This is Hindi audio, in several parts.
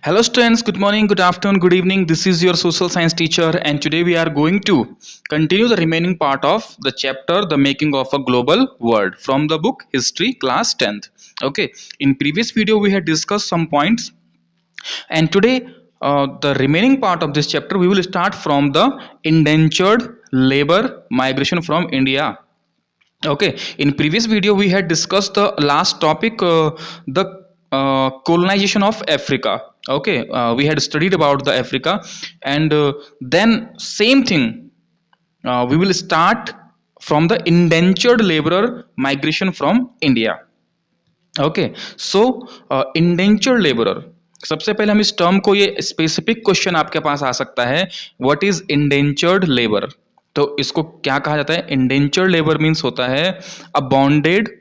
Hello students, good morning, good afternoon, good evening. This is your social science teacher and today we are going to continue the remaining part of the chapter The Making of a Global World from the book History class 10th. Okay, in previous video we had discussed some points and today the remaining part of this chapter we will start from the indentured labor migration from India. Okay, in previous video we had discussed the last topic, the colonization of Africa. Okay, we had studied about the Africa, and then same thing. We will start from the indentured laborer migration from India. Okay so indentured labourer, सबसे पहले हम इस टर्म को, ये स्पेसिफिक क्वेश्चन आपके पास आ सकता है, व्हाट इज इंडेंचर्ड लेबर। तो इसको क्या कहा जाता है? इंडेंचर्ड लेबर मीन्स होता है अ बॉन्डेड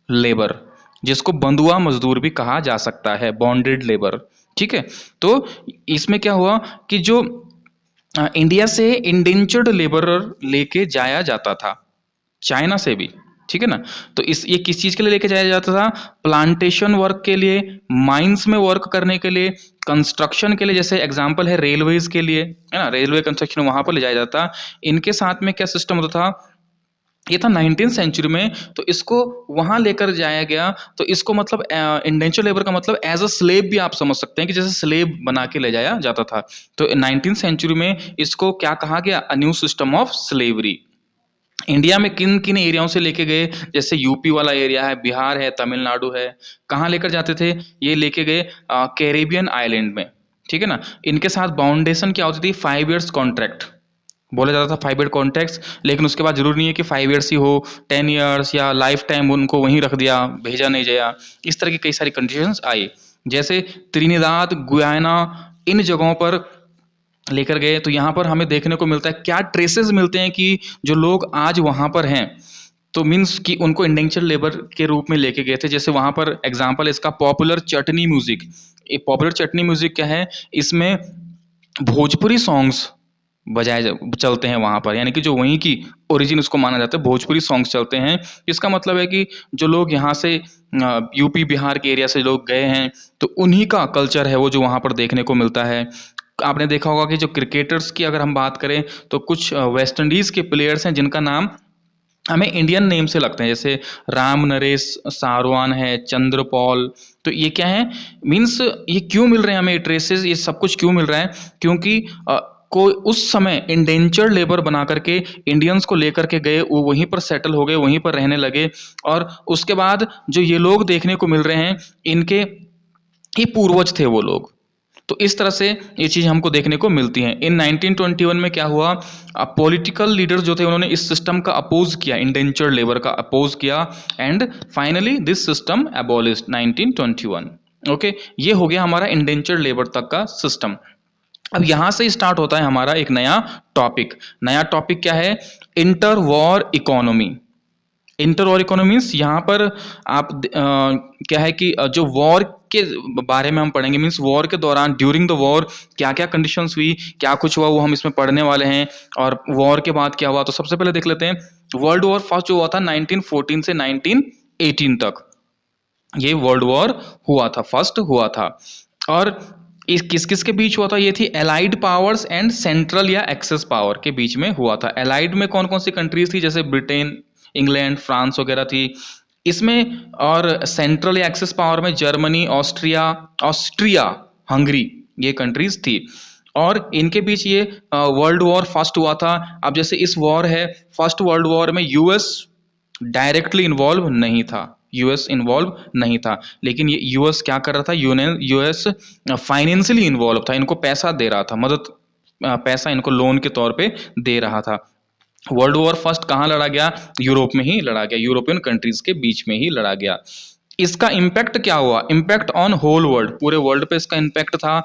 लेबर, जिसको बंधुआ मजदूर भी कहा जा सकता है, बॉन्डेड लेबर। ठीक है, तो इसमें क्या हुआ कि जो इंडिया से इंडेंचर्ड लेबरर लेके जाया जाता था, चाइना से भी, ठीक है ना। तो इस ये किस चीज के लिए लेके जाया जाता था? प्लांटेशन वर्क के लिए, माइंस में वर्क करने के लिए, कंस्ट्रक्शन के लिए, जैसे एग्जांपल है रेलवेज के लिए, है ना, रेलवे कंस्ट्रक्शन वहां पर ले जाया जाता। इनके साथ में क्या सिस्टम होता था? ये था 19th सेंचुरी में, तो इसको वहां लेकर जाया गया। तो इसको मतलब इंडेंचर लेबर का मतलब एज अ स्लेव भी आप समझ सकते हैं कि जैसे स्लेव बना के ले जाया जाता था। तो 19th सेंचुरी में इसको क्या कहा गया? A new system of slavery. India में किन किन एरियाओं से लेके गए? जैसे यूपी वाला एरिया है, बिहार है, तमिलनाडु है। कहाँ लेकर जाते थे? ये लेके गए कैरेबियन आइलैंड में, ठीक है ना। इनके साथ बाउंडेशन क्या होती थी? 5 years कॉन्ट्रैक्ट बोला जाता था, 5 year कॉन्ट्रैक्ट्स। लेकिन उसके बाद जरूरी नहीं है कि 5 years ही हो, 10 years या लाइफ टाइम उनको वहीं रख दिया, भेजा नहीं गया। इस तरह की कई सारी कंडीशंस आई, जैसे त्रिनिदाद, गुयाना, इन जगहों पर लेकर गए। तो यहाँ पर हमें देखने को मिलता है, क्या ट्रेसेस मिलते हैं कि जो लोग आज वहाँ पर हैं, तो मीन्स कि उनको इंडेंचर लेबर के रूप में लेके गए थे। जैसे वहाँ पर एग्जांपल इसका पॉपुलर चटनी म्यूजिक। ये पॉपुलर चटनी म्यूजिक क्या है? इसमें भोजपुरी सॉन्ग्स चलते हैं वहाँ पर, यानी कि जो वहीं की ओरिजिन उसको माना जाता है, भोजपुरी सॉन्ग्स चलते हैं। इसका मतलब है कि जो लोग यहाँ से यूपी बिहार के एरिया से लोग गए हैं, तो उन्हीं का कल्चर है वो जो वहाँ पर देखने को मिलता है। आपने देखा होगा कि जो क्रिकेटर्स की अगर हम बात करें, तो कुछ वेस्ट इंडीज के प्लेयर्स हैं जिनका नाम हमें इंडियन नेम से लगते हैं, जैसे राम नरेश सारवान है, चंद्रपॉल। तो ये क्या है? मीन्स ये क्यों मिल रहे हैं हमें ट्रेसेस, ये सब कुछ क्यों मिल रहा है? क्योंकि कोई उस समय इंडेंचर्ड लेबर बना करके इंडियंस को लेकर के गए, वो वहीं पर सेटल हो गए, वहीं पर रहने लगे। और उसके बाद जो ये लोग देखने को मिल रहे हैं, इनके ही पूर्वज थे वो लोग। तो इस तरह से ये चीज हमको देखने को मिलती है। इन 1921 में क्या हुआ? पॉलिटिकल लीडर्स जो थे उन्होंने इस सिस्टम का अपोज किया, इंडेंचर्ड लेबर का अपोज किया, and finally this system abolished 1921। Okay, ये हो गया हमारा इंडेंचर्ड लेबर तक का सिस्टम। अब यहां से स्टार्ट होता है हमारा एक नया टॉपिक। नया टॉपिक क्या है? Inter war economy. Inter war economies, यहाँ पर आप क्या है कि जो वॉर के बारे में हम पढ़ेंगे, मीन्स वॉर के दौरान, ड्यूरिंग द वॉर क्या क्या कंडीशंस हुई, क्या कुछ हुआ, वो हम इसमें पढ़ने वाले हैं। और वॉर के बाद क्या हुआ, तो सबसे पहले देख लेते हैं। वर्ल्ड वॉर फर्स्ट जो हुआ था 1914 से 1918 तक, ये वर्ल्ड वॉर हुआ था, फर्स्ट हुआ था। और इस किस किस के बीच हुआ था? ये थी एलाइड पावर्स एंड सेंट्रल या एक्सेस पावर के बीच में हुआ था। एलाइड में कौन कौन सी कंट्रीज थी? जैसे ब्रिटेन, इंग्लैंड, फ्रांस वगैरह थी इसमें। और सेंट्रल या एक्सेस पावर में जर्मनी, ऑस्ट्रिया ऑस्ट्रिया हंगरी, ये कंट्रीज थी। और इनके बीच ये वर्ल्ड वॉर फर्स्ट हुआ था। अब जैसे इस वॉर है, फर्स्ट वर्ल्ड वॉर में यूएस डायरेक्टली इन्वॉल्व नहीं था, यूएस इन्वॉल्व नहीं था, लेकिन ये यूएस क्या कर रहा था? यूएस फाइनेंशियली इन्वॉल्व था, इनको पैसा दे रहा था, मदद, पैसा इनको लोन के तौर पे दे रहा था। वर्ल्ड वॉर फर्स्ट कहाँ लड़ा गया? यूरोप में ही लड़ा गया, यूरोपियन कंट्रीज के बीच में ही लड़ा गया। इसका इम्पैक्ट क्या हुआ? इम्पैक्ट ऑन होल वर्ल्ड, पूरे वर्ल्ड पे इसका इम्पैक्ट था।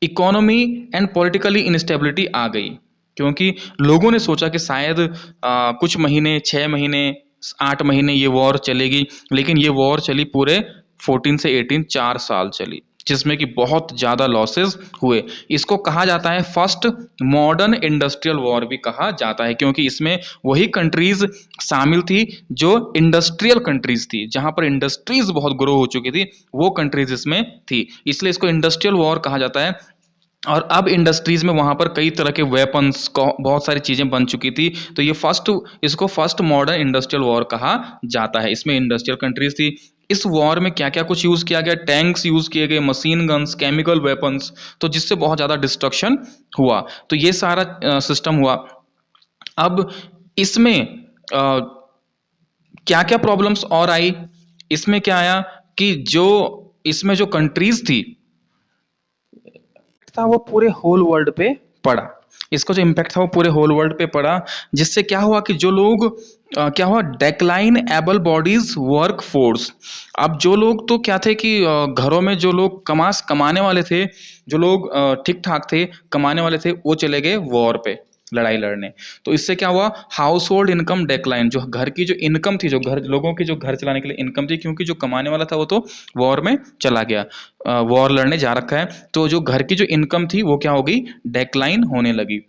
इकोनॉमी एंड पॉलिटिकली इंस्टेबिलिटी आ गई, क्योंकि लोगों ने सोचा कि शायद कुछ महीने, 6 महीने, 8 महीने ये वॉर चलेगी, लेकिन ये वॉर चली पूरे 14 से 18, 4 साल चली। जिसमें कि बहुत ज्यादा लॉसेस हुए। इसको कहा जाता है फर्स्ट मॉडर्न इंडस्ट्रियल वॉर भी कहा जाता है, क्योंकि इसमें वही कंट्रीज शामिल थी जो इंडस्ट्रियल कंट्रीज थी, जहां पर इंडस्ट्रीज बहुत ग्रो हो चुकी थी, वो कंट्रीज इसमें थी, इसलिए इसको इंडस्ट्रियल वॉर कहा जाता है। और अब इंडस्ट्रीज में वहां पर कई तरह के वेपन्स बहुत सारी चीजें बन चुकी थी, तो ये फर्स्ट, इसको फर्स्ट मॉडर्न इंडस्ट्रियल वॉर कहा जाता है। इसमें इंडस्ट्रियल कंट्रीज थी। इस वॉर में क्या क्या कुछ यूज किया गया, टैंक्स यूज किए गए, मशीन गन्स, केमिकल वेपन्स, तो जिससे बहुत ज्यादा डिस्ट्रक्शन हुआ। तो ये सारा सिस्टम हुआ। अब इसमें क्या क्या प्रॉब्लम्स और आई, इसमें क्या आया कि जो इसमें जो कंट्रीज थी था वो पूरे होल वर्ल्ड पे पड़ा। इसका जो इम्पैक्ट था वो पूरे होल वर्ल्ड पे पड़ा, जिससे क्या हुआ कि जो लोग क्या हुआ, decline able bodies work force. अब जो लोग तो क्या थे कि घरों में जो लोग कमाने वाले थे, जो लोग ठीक ठाक थे, कमाने वाले थे, वो चले गए वॉर पे लड़ाई लड़ने। तो इससे क्या हुआ, हाउस होल्ड इनकम डेक्लाइन, जो घर की जो इनकम थी, जो घर लोगों की जो घर चलाने के लिए इनकम थी, क्योंकि जो कमाने वाला था वो तो वॉर में चला गया, वॉर लड़ने जा रखा है, तो जो घर की जो इनकम थी वो क्या हो गई, डेक्लाइन होने लगी।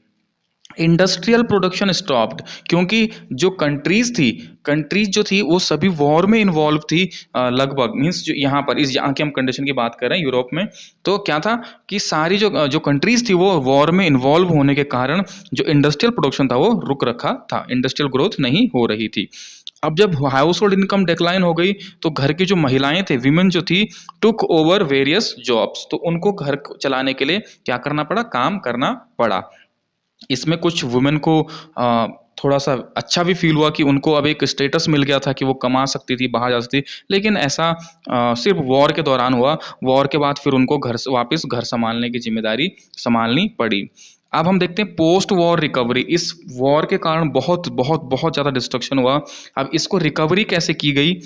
इंडस्ट्रियल प्रोडक्शन स्टॉप्ड, क्योंकि जो कंट्रीज जो थी वो सभी वॉर में इन्वॉल्व थी, लगभग, मींस जो यहाँ पर इस यहाँ की हम कंडीशन की बात कर रहे हैं यूरोप में, तो क्या था कि सारी जो जो कंट्रीज थी वो वॉर में इन्वॉल्व होने के कारण जो इंडस्ट्रियल प्रोडक्शन था वो रुक रखा था, इंडस्ट्रियल ग्रोथ नहीं हो रही थी। अब जब हाउस होल्ड इनकम डिक्लाइन हो गई, तो घर की जो महिलाएं थे, विमेन जो थी, टुक ओवर वेरियस जॉब्स, तो उनको घर चलाने के लिए क्या करना पड़ा, काम करना पड़ा। इसमें कुछ वुमेन को थोड़ा सा अच्छा भी फील हुआ कि उनको अब एक स्टेटस मिल गया था कि वो कमा सकती थी, बाहर जा सकती थी, लेकिन ऐसा सिर्फ वॉर के दौरान हुआ। वॉर के बाद फिर उनको घर से वापस घर संभालने की जिम्मेदारी संभालनी पड़ी। अब हम देखते हैं पोस्ट वॉर रिकवरी। इस वॉर के कारण बहुत बहुत बहुत ज़्यादा डिस्ट्रक्शन हुआ। अब इसको रिकवरी कैसे की गई,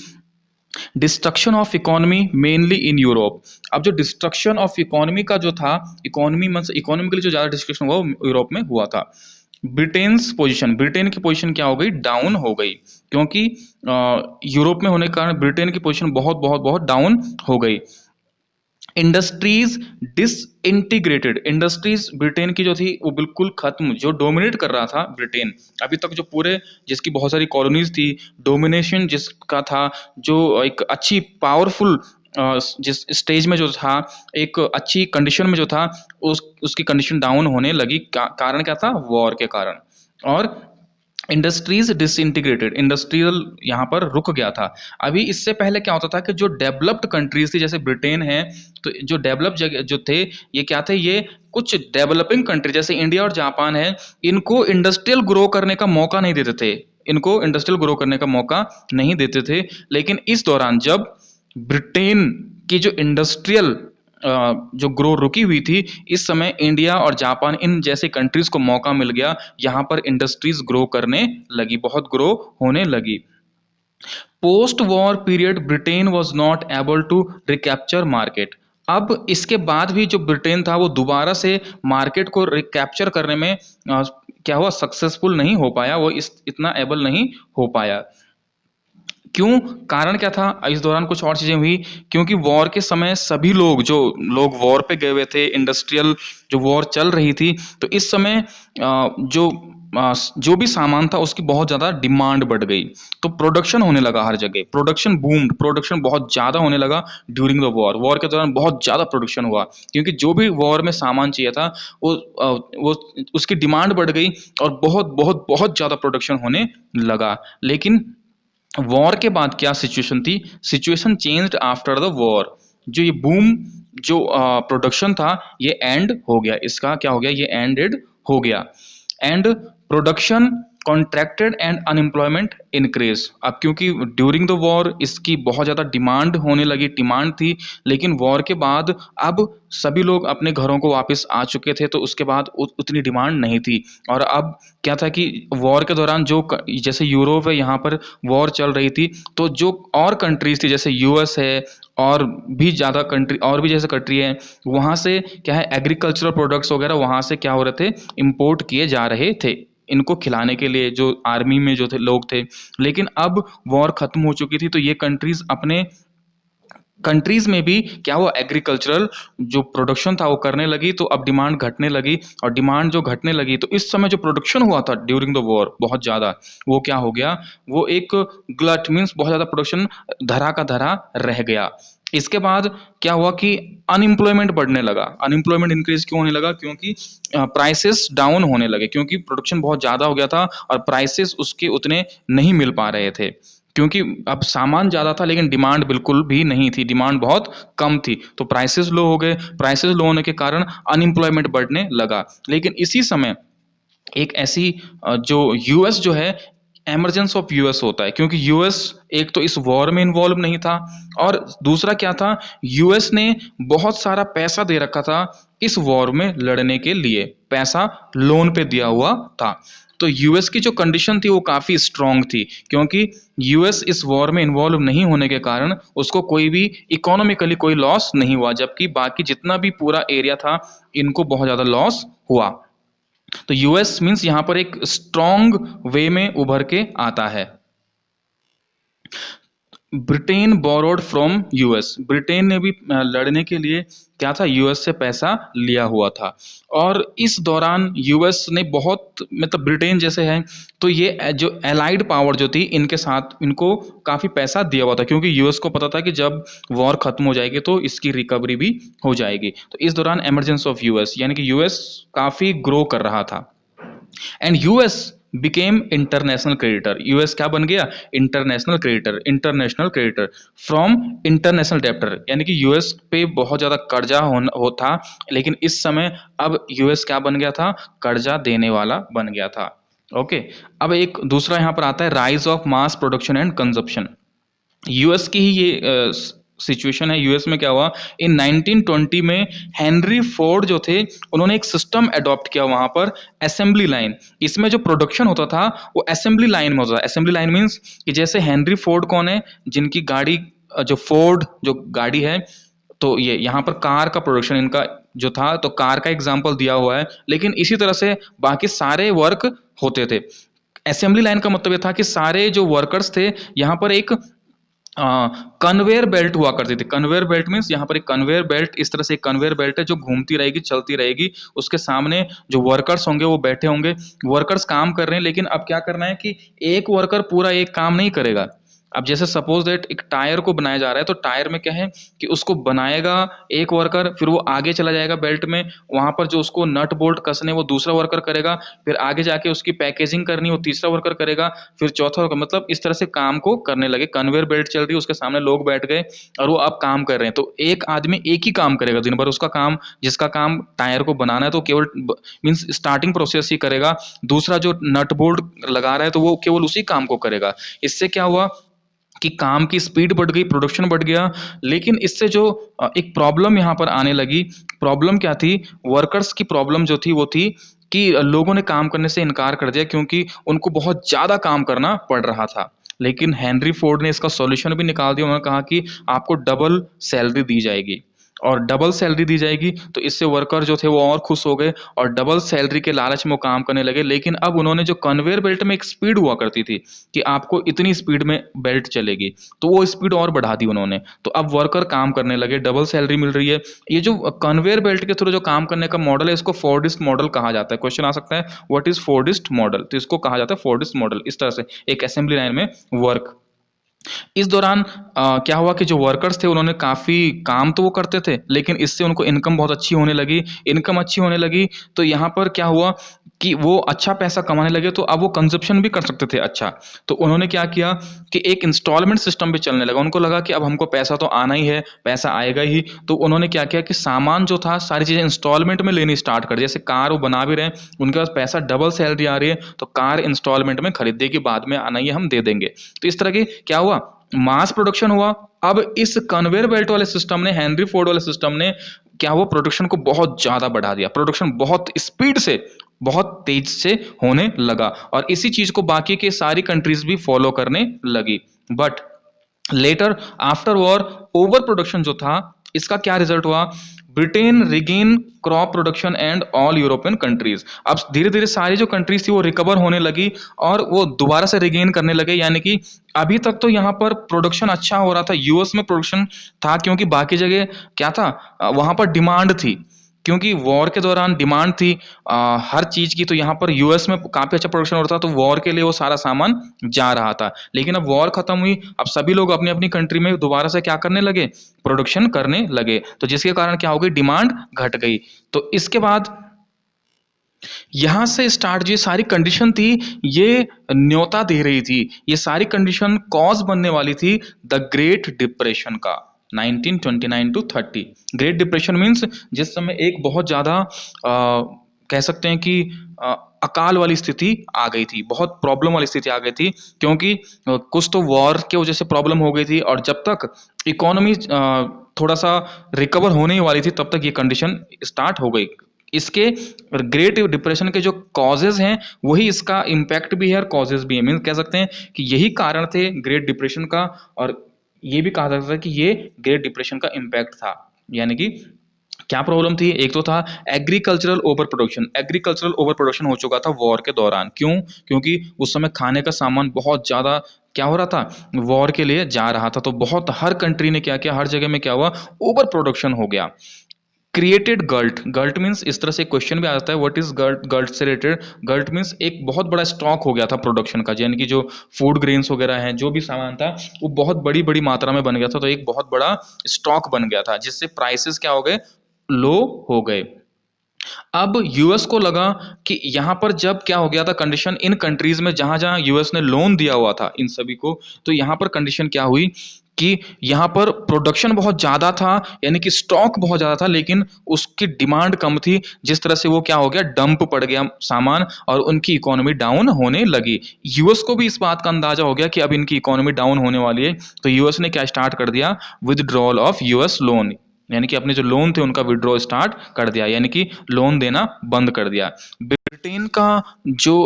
destruction of economy mainly in Europe. अब जो डिस्ट्रक्शन ऑफ इकोनॉमी का जो था, इकोनॉमिकली जो ज्यादा डिस्ट्रक्शन हुआ वो यूरोप में हुआ था। ब्रिटेन की पोजीशन क्या हो गई, डाउन हो गई, क्योंकि यूरोप में होने के कारण ब्रिटेन की पोजीशन बहुत बहुत बहुत डाउन हो गई। इंडस्ट्रीज डिसइंटीग्रेटेड, इंडस्ट्रीज ब्रिटेन की जो थी वो बिल्कुल खत्म, जो डोमिनेट कर रहा था ब्रिटेन अभी तक, जो पूरे जिसकी बहुत सारी कॉलोनीज थी, डोमिनेशन जिसका था, जो एक अच्छी पावरफुल जिस स्टेज में जो था, एक अच्छी कंडीशन में जो था, उसकी कंडीशन डाउन होने लगी। कारण क्या था, वॉर के कारण। और इंडस्ट्रीज डिसइंटीग्रेटेड, इंडस्ट्रियल यहाँ पर रुक गया था। अभी इससे पहले क्या होता था कि जो डेवलप्ड कंट्रीज थी, जैसे ब्रिटेन है, तो जो डेवलप्ड जगह जो थे, ये क्या थे, ये कुछ डेवलपिंग कंट्री जैसे इंडिया और जापान है, इनको इंडस्ट्रियल ग्रो करने का मौका नहीं देते थे, इनको इंडस्ट्रियल ग्रो करने का मौका नहीं देते थे। लेकिन इस दौरान जब ब्रिटेन की जो इंडस्ट्रियल जो ग्रो रुकी हुई थी, इस समय इंडिया और जापान इन जैसे कंट्रीज को मौका मिल गया, यहाँ पर इंडस्ट्रीज ग्रो करने लगी, बहुत ग्रो होने लगी। Post war period Britain was not able to recapture market. अब इसके बाद भी जो ब्रिटेन था वो दोबारा से मार्केट को रिकैप्चर करने में क्या हुआ, सक्सेसफुल नहीं हो पाया, वो इतना एबल नहीं हो पाया। क्यों, कारण क्या था, इस दौरान कुछ और चीजें हुई, क्योंकि वॉर के समय सभी लोग, जो लोग वॉर पे गए हुए थे, इंडस्ट्रियल जो वॉर चल रही थी, तो इस समय जो भी सामान था उसकी बहुत ज्यादा डिमांड बढ़ गई, तो प्रोडक्शन होने लगा हर जगह, प्रोडक्शन बूम्ड, प्रोडक्शन बहुत ज्यादा होने लगा ड्यूरिंग द वॉर। वॉर के दौरान बहुत ज्यादा प्रोडक्शन हुआ, क्योंकि जो भी वॉर में सामान चाहिए था वो उसकी डिमांड बढ़ गई, और बहुत बहुत बहुत ज्यादा प्रोडक्शन होने लगा। लेकिन वॉर के बाद क्या सिचुएशन थी, situation changed after the war. जो ये बूम, जो प्रोडक्शन था, ये एंड हो गया, इसका क्या हो गया, ये एंडेड हो गया। And production contracted and unemployment increase. अब क्योंकि ड्यूरिंग द वॉर इसकी बहुत ज़्यादा डिमांड होने लगी, डिमांड थी, लेकिन वॉर के बाद अब सभी लोग अपने घरों को वापस आ चुके थे, तो उसके बाद उतनी डिमांड नहीं थी। और अब क्या था कि वॉर के दौरान जो जैसे यूरोप है, यहाँ पर वॉर चल रही थी, तो जो और कंट्रीज थी जैसे यूएस है, और भी ज़्यादा कंट्री, और भी जैसे कंट्री है, वहाँ से क्या है, एग्रीकल्चरल प्रोडक्ट्स वगैरह वहाँ से क्या हो रहे थे, इम्पोर्ट किए जा रहे थे, इनको खिलाने के लिए, जो आर्मी में जो थे लोग थे। लेकिन अब वॉर खत्म हो चुकी थी, तो ये कंट्रीज अपने कंट्रीज में भी क्या हुआ, एग्रीकल्चरल जो प्रोडक्शन था वो करने लगी, तो अब डिमांड घटने लगी, और डिमांड जो घटने लगी तो इस समय जो प्रोडक्शन हुआ था ड्यूरिंग द वॉर बहुत ज्यादा, वो क्या हो गया, वो एक ग्लट मीन्स बहुत ज्यादा प्रोडक्शन धरा का धरा रह गया। इसके बाद क्या हुआ कि अनएम्प्लॉयमेंट बढ़ने लगा। अनएम्प्लॉयमेंट इंक्रीज क्यों होने लगा, क्योंकि प्राइसेस डाउन होने लगे, क्योंकि प्रोडक्शन बहुत ज्यादा हो गया था और प्राइसेस उसके उतने नहीं मिल पा रहे थे, क्योंकि अब सामान ज्यादा था लेकिन डिमांड बिल्कुल भी नहीं थी, डिमांड बहुत कम थी, तो प्राइसेस लो हो गए। प्राइसेस लो होने के कारण अनएम्प्लॉयमेंट बढ़ने लगा। लेकिन इसी समय एक ऐसी जो यूएस जो है, एमरजेंस ऑफ यूएस होता है, क्योंकि यूएस एक तो इस वॉर में इन्वॉल्व नहीं था, और दूसरा क्या था, यूएस ने बहुत सारा पैसा दे रखा था इस वॉर में लड़ने के लिए, पैसा लोन पे दिया हुआ था। तो यूएस की जो कंडीशन थी वो काफी स्ट्रांग थी, क्योंकि यूएस इस वॉर में इन्वॉल्व नहीं होने के कारण उसको कोई भी इकोनॉमिकली कोई लॉस नहीं हुआ, जबकि बाकी जितना भी पूरा एरिया था इनको बहुत ज्यादा लॉस हुआ। तो यूएस मींस यहां पर एक स्ट्रांग वे में उभर के आता है। Britain borrowed from US, Britain ने भी लड़ने के लिए क्या था, यूएस से पैसा लिया हुआ था। और इस दौरान यूएस ने बहुत, मतलब ब्रिटेन जैसे है, तो ये जो एलाइड पावर जो थी इनके साथ इनको काफी पैसा दिया हुआ था, क्योंकि यूएस को पता था कि जब वॉर खत्म हो जाएगी तो इसकी रिकवरी भी हो जाएगी। तो इस दौरान इमरजेंसी ऑफ यूएस, यानी कि यूएस काफी ग्रो कर रहा था, and US became international creditor. US क्या बन गया, international creditor, international creditor from international debtor, यानी कि यूएस पे बहुत ज्यादा कर्जा होता, लेकिन इस समय अब यूएस क्या बन गया था, कर्जा देने वाला बन गया था। ओके, अब एक दूसरा यहां पर आता है rise of mass production and consumption. US की ही ये सिचुएशन है। यूएस में क्या हुआ, इन 1920 में हेनरी फोर्ड जो थे उन्होंने एक सिस्टम अडॉप्ट किया वहां पर, असेंबली लाइन। इसमें जो प्रोडक्शन होता था वो असेंबली लाइन में होता था। असेंबली लाइन मींस कि जैसे हेनरी फोर्ड कौन है, जिनकी गाड़ी जो फोर्ड जो गाड़ी है, तो ये यहाँ पर कार का प्रोडक्शन इनका जो था, तो कार का एग्जाम्पल दिया हुआ है, लेकिन इसी तरह से बाकी सारे वर्क होते थे। असेंबली लाइन का मतलब ये था कि सारे जो वर्कर्स थे यहाँ पर एक कन्वेयर बेल्ट हुआ करती थी। कन्वेयर बेल्ट मीन्स यहाँ पर एक कन्वेयर बेल्ट, इस तरह से एक कन्वेयर बेल्ट है जो घूमती रहेगी, चलती रहेगी, उसके सामने जो वर्कर्स होंगे वो बैठे होंगे। वर्कर्स काम कर रहे हैं, लेकिन अब क्या करना है कि एक वर्कर पूरा एक काम नहीं करेगा। अब जैसे सपोज दैट एक टायर को बनाया जा रहा है, तो टायर में क्या है कि उसको बनाएगा एक वर्कर, फिर वो आगे चला जाएगा बेल्ट में, वहां पर जो उसको नट बोल्ट कसने वो दूसरा वर्कर करेगा, फिर आगे जाके उसकी पैकेजिंग करनी वो तीसरा वर्कर करेगा, फिर चौथा वर्कर, मतलब इस तरह से काम को करने लगे। कन्वेयर बेल्ट चल रही है, उसके सामने लोग बैठ गए और वो अब काम कर रहे हैं। तो एक आदमी एक ही काम करेगा दिन भर, उसका काम, जिसका काम टायर को बनाना है, तो केवल मीन्स स्टार्टिंग प्रोसेस ही करेगा। दूसरा जो नट बोल्ट लगा रहा है तो वो केवल उसी काम को करेगा। इससे क्या हुआ कि काम की स्पीड बढ़ गई, प्रोडक्शन बढ़ गया। लेकिन इससे जो एक प्रॉब्लम यहाँ पर आने लगी, प्रॉब्लम क्या थी, वर्कर्स की प्रॉब्लम जो थी वो थी कि लोगों ने काम करने से इनकार कर दिया, क्योंकि उनको बहुत ज्यादा काम करना पड़ रहा था। लेकिन हेनरी फोर्ड ने इसका सॉल्यूशन भी निकाल दिया। उन्होंने कहा कि आपको डबल सैलरी दी जाएगी, और डबल सैलरी दी जाएगी, तो इससे वर्कर जो थे वो और खुश हो गए और डबल सैलरी के लालच में वो काम करने लगे। लेकिन अब उन्होंने जो कन्वेयर बेल्ट में एक स्पीड हुआ करती थी कि आपको इतनी स्पीड में बेल्ट चलेगी, तो वो स्पीड और बढ़ा दी उन्होंने, तो अब वर्कर काम करने लगे, डबल सैलरी मिल रही है। ये जो कन्वेयर बेल्ट के थ्रू जो काम करने का मॉडल है, इसको फोर्डिस्ट मॉडल कहा जाता है। क्वेश्चन आ सकता है व्हाट इज फोर्डिस्ट मॉडल, तो इसको कहा जाता है फोर्डिस्ट मॉडल। इस तरह से एक असेंबली लाइन में वर्क। इस दौरान क्या हुआ कि जो वर्कर्स थे उन्होंने काफी काम तो वो करते थे, लेकिन इससे उनको इनकम बहुत अच्छी होने लगी। इनकम अच्छी होने लगी तो यहाँ पर क्या हुआ कि वो अच्छा पैसा कमाने लगे, तो अब वो कंजप्शन भी कर सकते थे अच्छा। तो उन्होंने क्या किया कि एक इंस्टॉलमेंट सिस्टम भी चलने लगा। उनको लगा कि अब हमको पैसा तो आना ही है, पैसा आएगा ही, तो उन्होंने क्या किया कि सामान जो था सारी चीजें इंस्टॉलमेंट में लेनी स्टार्ट कर दी। जैसे कार वो बना भी रहे हैं, उनके पास पैसा डबल सैलरी आ रही है, तो कार इंस्टॉलमेंट में खरीद देगी, बाद में आना ही हम दे देंगे। तो इस तरह की क्या हुआ, मास प्रोडक्शन हुआ। अब इस कन्वेयर बेल्ट वाले सिस्टम ने, हेनरी फोर्ड वाले सिस्टम ने क्या हुआ, प्रोडक्शन को बहुत ज्यादा बढ़ा दिया। प्रोडक्शन बहुत स्पीड से, बहुत तेज से होने लगा, और इसी चीज को बाकी के सारी कंट्रीज भी फॉलो करने लगी। But later after war over production जो था, इसका क्या रिजल्ट हुआ, Britain regain crop production and all European countries. अब धीरे धीरे सारी जो कंट्रीज थी वो रिकवर होने लगी और वो दोबारा से रिगेन करने लगे, यानी कि अभी तक तो यहाँ पर प्रोडक्शन अच्छा हो रहा था, यूएस में प्रोडक्शन था क्योंकि बाकी जगह क्या था, वहां पर डिमांड थी, क्योंकि वॉर के दौरान डिमांड थी हर चीज की, तो यहाँ पर यूएस में काफी अच्छा प्रोडक्शन हो रहा था, तो वॉर के लिए वो सारा सामान जा रहा था। लेकिन अब वॉर खत्म हुई, अब सभी लोग अपनी अपनी कंट्री में दोबारा से क्या करने लगे, प्रोडक्शन करने लगे, तो जिसके कारण क्या हो गई, डिमांड घट गई। तो इसके बाद यहां से स्टार्ट जो सारी कंडीशन थी ये न्योता दे रही थी, ये सारी कंडीशन कॉज बनने वाली थी द ग्रेट डिप्रेशन का, 1929 टू 30। ग्रेट डिप्रेशन मींस जिस समय एक बहुत ज्यादा कह सकते हैं कि अकाल वाली स्थिति आ गई थी, बहुत प्रॉब्लम वाली स्थिति आ गई थी, क्योंकि कुछ तो वॉर के वजह से प्रॉब्लम हो गई थी, और जब तक इकोनॉमी थोड़ा सा रिकवर होने ही वाली थी तब तक ये कंडीशन स्टार्ट हो गई। इसके ग्रेट डिप्रेशन के जो कॉजेज हैं वही इसका इम्पैक्ट भी है और कॉजेज भी है, मीन कह सकते हैं कि यही कारण थे ग्रेट डिप्रेशन का, और ये भी कहा जाता है कि ये ग्रेट डिप्रेशन का इम्पैक्ट था। यानी कि क्या प्रॉब्लम थी, एक तो था agricultural over production, agricultural over production हो चुका था वॉर के दौरान, क्यों, क्योंकि उस समय खाने का सामान बहुत ज्यादा क्या हो रहा था, वॉर के लिए जा रहा था, तो बहुत हर कंट्री ने क्या किया, हर जगह में क्या हुआ, ओवर प्रोडक्शन हो गया। क्रिएटेड गल्ट, गल्ट मीन्स इस तरह से क्वेश्चन भी आ जाता है, व्हाट इज गल्ट, गल्ट से रिलेटेड, गल्ट मीन्स एक बहुत बड़ा स्टॉक हो गया था प्रोडक्शन का, यानी कि जो फूड ग्रेन्स वगैरह हैं, जो भी सामान था वो बहुत बड़ी बड़ी मात्रा में बन गया था, तो एक बहुत बड़ा स्टॉक बन गया था, जिससे प्राइसेस क्या हो गए, लो हो गए। अब यूएस को लगा कि यहां पर जब क्या हो गया था कंडीशन, इन कंट्रीज में जहां जहां यूएस ने लोन दिया हुआ था इन सभी को, तो यहां पर कंडीशन क्या हुई कि यहां पर प्रोडक्शन बहुत ज्यादा था, यानी कि स्टॉक बहुत ज्यादा था, लेकिन उसकी डिमांड कम थी, जिस तरह से वो क्या हो गया, डंप पड़ गया सामान और उनकी इकोनॉमी डाउन होने लगी। यूएस को भी इस बात का अंदाजा हो गया कि अब इनकी इकोनॉमी डाउन होने वाली है, तो यूएस ने क्या स्टार्ट कर दिया, विदड्रॉल ऑफ यूएस लोन, यानी कि अपने जो लोन थे उनका विड्रॉ स्टार्ट कर दिया, यानी कि लोन देना बंद कर दिया। ब्रिटेन का जो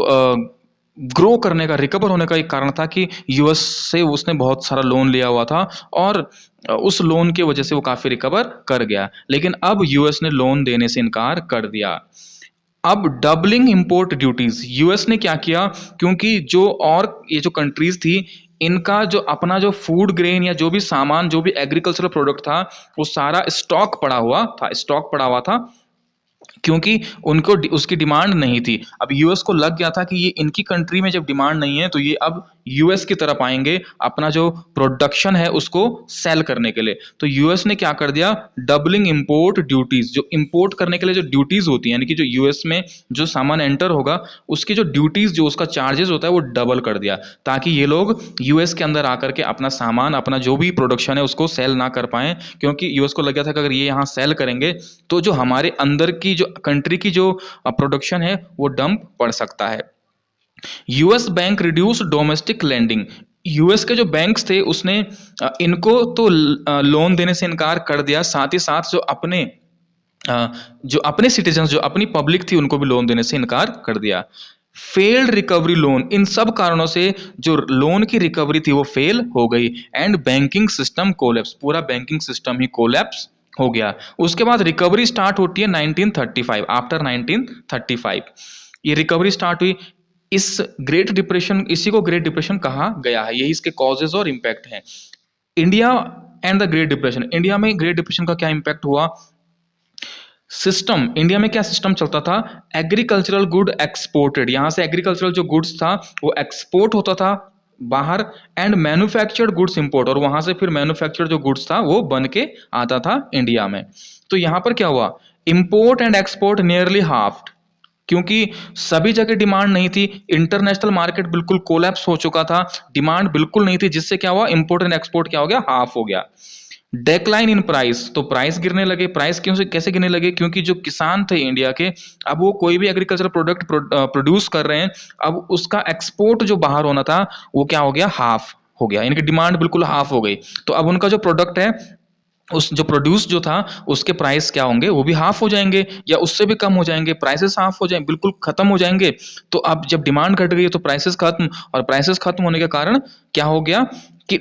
ग्रो करने का, रिकवर होने का एक कारण था कि यूएस से उसने बहुत सारा लोन लिया हुआ था, और उस लोन की वजह से वो काफी रिकवर कर गया, लेकिन अब यूएस ने लोन देने से इनकार कर दिया। अब डबलिंग इंपोर्ट ड्यूटीज, यूएस ने क्या किया, क्योंकि जो और ये जो कंट्रीज थी इनका जो अपना जो फूड ग्रेन या जो भी सामान, जो भी एग्रीकल्चरल प्रोडक्ट था, वो सारा स्टॉक पड़ा हुआ था, क्योंकि उनको उसकी डिमांड नहीं थी। अब यूएस को लग गया था कि ये इनकी कंट्री में जब डिमांड नहीं है तो ये अब यूएस की तरफ आएंगे अपना जो प्रोडक्शन है उसको सेल करने के लिए, तो यूएस ने क्या कर दिया, डबलिंग इंपोर्ट ड्यूटीज, जो इंपोर्ट करने के लिए जो ड्यूटीज होती है, यानी कि जो यूएस में जो सामान एंटर होगा उसकी जो ड्यूटीज, जो उसका चार्जेस होता है वो डबल कर दिया, ताकि ये लोग यूएस के अंदर आकर के अपना सामान, अपना जो भी प्रोडक्शन है उसको सेल ना कर पाए, क्योंकि यूएस को लग गया था कि अगर ये यहाँ सेल करेंगे तो जो हमारे अंदर की जो कंट्री की जो प्रोडक्शन है वो डंप पड़ सकता है। US bank reduce domestic lending, US के जो बैंक्स थे उसने इनको तो लोन देने से इनकार कर दिया, साथ ही साथ जो अपने सिटीजन, जो अपनी पब्लिक थी उनको भी लोन देने से इनकार कर दिया। फेल्ड रिकवरी लोन, इन सब कारणों से जो लोन की रिकवरी थी वो फेल हो गई, एंड बैंकिंग सिस्टम कोलैप्स, पूरा बैंकिंग सिस्टम ही कोलैप्स हो गया। उसके बाद रिकवरी स्टार्ट होती है 1935, आफ्टर 1935 ये रिकवरी स्टार्ट हुई। इस ग्रेट डिप्रेशन, इसी को ग्रेट डिप्रेशन कहा गया है, यही इसके कॉजेज और इंपैक्ट हैं। India and the great depression, India में ग्रेट डिप्रेशन का क्या इंपैक्ट हुआ, सिस्टम, इंडिया में क्या सिस्टम चलता था, एग्रीकल्चरल गुड एक्सपोर्टेड, यहां से एग्रीकल्चरल जो गुड्स था वो एक्सपोर्ट होता था बाहर, एंड मैन्युफैक्चर्ड गुड्स इंपोर्ट, और वहां से फिर मैन्युफैक्चर्ड जो गुड्स था वो बन के आता था इंडिया में। तो यहां पर क्या हुआ, import and export nearly halved, क्योंकि सभी जगह डिमांड नहीं थी, इंटरनेशनल मार्केट बिल्कुल कोलैप्स हो चुका था, डिमांड बिल्कुल नहीं थी, जिससे क्या हुआ, इंपोर्ट एंड एक्सपोर्ट क्या हो गया, हाफ हो गया। डेक्लाइन इन प्राइस, तो प्राइस गिरने लगे, प्राइस क्यों से कैसे गिरने लगे, क्योंकि जो किसान थे इंडिया के, अब वो कोई भी एग्रीकल्चर प्रोडक्ट प्रोड्यूस कर रहे हैं, अब उसका एक्सपोर्ट जो बाहर होना था वो क्या हो गया, हाफ हो गया, यानी कि डिमांड बिल्कुल हाफ हो गई, तो अब उनका जो प्रोडक्ट है, उस जो प्रोड्यूस जो था उसके प्राइस क्या होंगे, वो भी हाफ हो जाएंगे या उससे भी कम हो जाएंगे, प्राइसेस हाफ हो जाएंगे, बिल्कुल खत्म हो जाएंगे। तो अब जब डिमांड घट गई तो प्राइसेस खत्म, और प्राइसेस खत्म होने के कारण क्या हो गया कि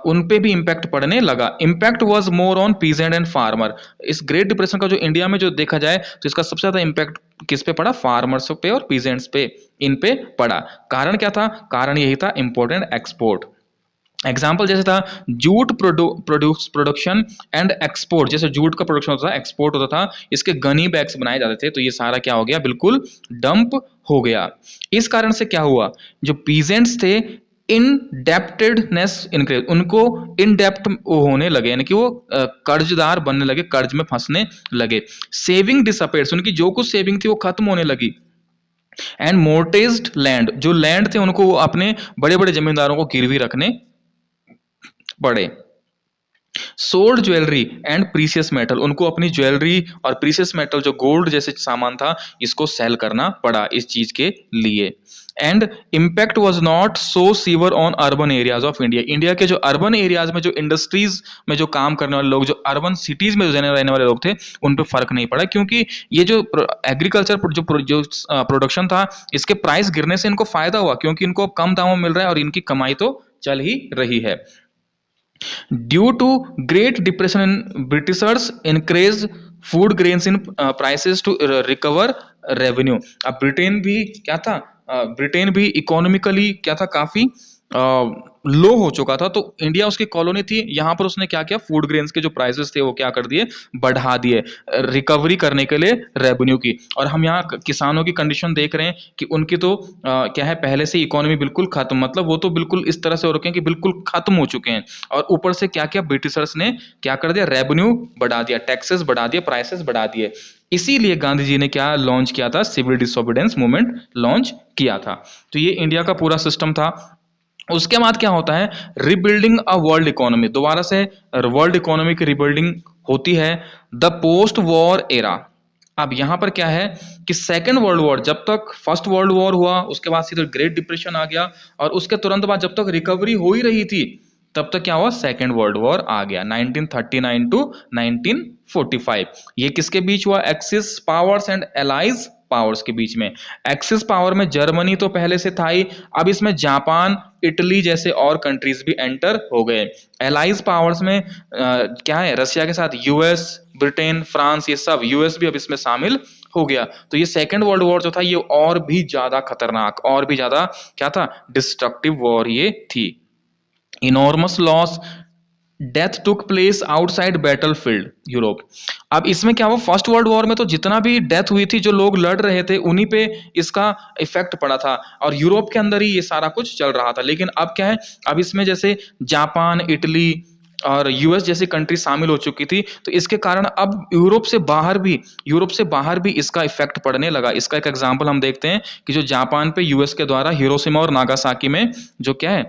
उन पे भी इम्पैक्ट पड़ने लगा। Impact was more on peasant and farmer. इस ग्रेट डिप्रेशन का जो इंडिया में जो देखा जाए तो इसका सबसे ज्यादा इम्पैक्ट किस पे पड़ा? फार्मर्स पे और पीजेंट्स पे, इन पे पड़ा। कारण क्या था? कारण यही था, इंपॉर्टेंट एक्सपोर्ट। एग्जाम्पल जैसे था जूट प्रोडक्शन एंड एक्सपोर्ट। जैसे जूट का प्रोडक्शन होता था, एक्सपोर्ट होता था, इसके गनी बैग्स बनाए जाते थे, तो ये सारा क्या हो गया? बिल्कुल डंप हो गया। इस कारण से क्या हुआ? जो पीजेंट्स थे, इनडेप्टेडनेस इनक्रीज, उनको इनडेप्ट होने लगे, यानी कि वो कर्जदार बनने लगे, कर्ज में फंसने लगे। सेविंग डिसअपेयर्स, उनकी जो कुछ सेविंग थी वो खत्म होने लगी। एंड मोर्टेज्ड लैंड, जो लैंड थे उनको वो अपने बड़े बड़े जमींदारों को गिरवी रखने पड़े। Sold jewellery and precious metal, उनको अपनी ज्वेलरी और प्रीसियस मेटल जो गोल्ड जैसे सामान था इसको सेल करना पड़ा इस चीज के लिए। And impact was not so sewer on urban areas of India. India के जो अर्बन एरियाज में, जो इंडस्ट्रीज में जो काम करने वाले लोग, जो अर्बन सिटीज में जो रहने वाले लोग थे, उन पर फर्क नहीं पड़ा, क्योंकि ये जो एग्रीकल्चर जो प्रोडक्शन था, इसके प्राइस गिरने से इनको फायदा हुआ, क्योंकि इनको कम दामों में मिल रहा है और इनकी कमाई तो चल ही रही है। Due to Great Depression in Britishers increased food grains in prices to recover revenue। अब ब्रिटेन भी क्या था? ब्रिटेन भी इकोनॉमिकली क्या था? काफी लो हो चुका था, तो इंडिया उसकी कॉलोनी थी, यहां पर उसने क्या किया? फूड ग्रेन्स के जो प्राइसेस थे वो क्या कर दिए? बढ़ा दिए, रिकवरी करने के लिए रेवेन्यू की। और हम यहाँ किसानों की कंडीशन देख रहे हैं कि उनकी तो क्या है, पहले से इकोनॉमी बिल्कुल खत्म, मतलब वो तो बिल्कुल इस तरह से हो रखे हैं कि बिल्कुल खत्म हो चुके हैं। और ऊपर से क्या किया ब्रिटिशर्स ने? क्या कर दिया? रेवेन्यू बढ़ा दिया, टैक्सेस बढ़ा दिए, प्राइसेस बढ़ा दिए। इसीलिए गांधी जी ने क्या लॉन्च किया था? सिविल डिसोबीडियंस मूवमेंट लॉन्च किया था। तो ये इंडिया का पूरा सिस्टम था। उसके बाद क्या होता है? रिबिल्डिंग अ वर्ल्ड इकोनॉमी, दोबारा से वर्ल्ड इकोनॉमी की रिबिल्डिंग होती है। The post war era. अब यहां पर क्या है कि सेकेंड वर्ल्ड वॉर, जब तक फर्स्ट वर्ल्ड वॉर हुआ उसके बाद सीधे ग्रेट डिप्रेशन आ गया, और उसके तुरंत बाद जब तक रिकवरी हो ही रही थी तब तक क्या हुआ? सेकेंड वर्ल्ड वॉर आ गया, 1939 टू 1945। ये किसके बीच हुआ? Axis powers and allies powers के बीच में। एक्सिस पावर में जर्मनी तो पहले से था ही, अब इसमें जापान, इटली जैसे और कंट्रीज भी एंटर हो गए। एलाइज पावर्स में क्या है? रशिया के साथ यूएस, ब्रिटेन, फ्रांस, ये सब, यूएस भी अब इसमें शामिल हो गया। तो ये सेकेंड वर्ल्ड वॉर जो था ये और भी ज्यादा खतरनाक, और भी ज्यादा क्या था? डिस्ट्रक्टिव वॉर ये थी। Enormous loss, death took place outside battlefield Europe. अब इसमें क्या हुआ? फर्स्ट वर्ल्ड वॉर में तो जितना भी डेथ हुई थी, जो लोग लड़ रहे थे उन्हीं पे इसका इफेक्ट पड़ा था, और यूरोप के अंदर ही ये सारा कुछ चल रहा था। लेकिन अब क्या है? अब इसमें जैसे जापान, इटली और यूएस जैसी कंट्री शामिल हो चुकी थी, तो इसके कारण अब यूरोप से बाहर भी इसका इफेक्ट पड़ने लगा। इसका एक एग्जांपल हम देखते हैं कि जो जापान पे यूएस के द्वारा हिरोशिमा और नागासाकी में जो क्या है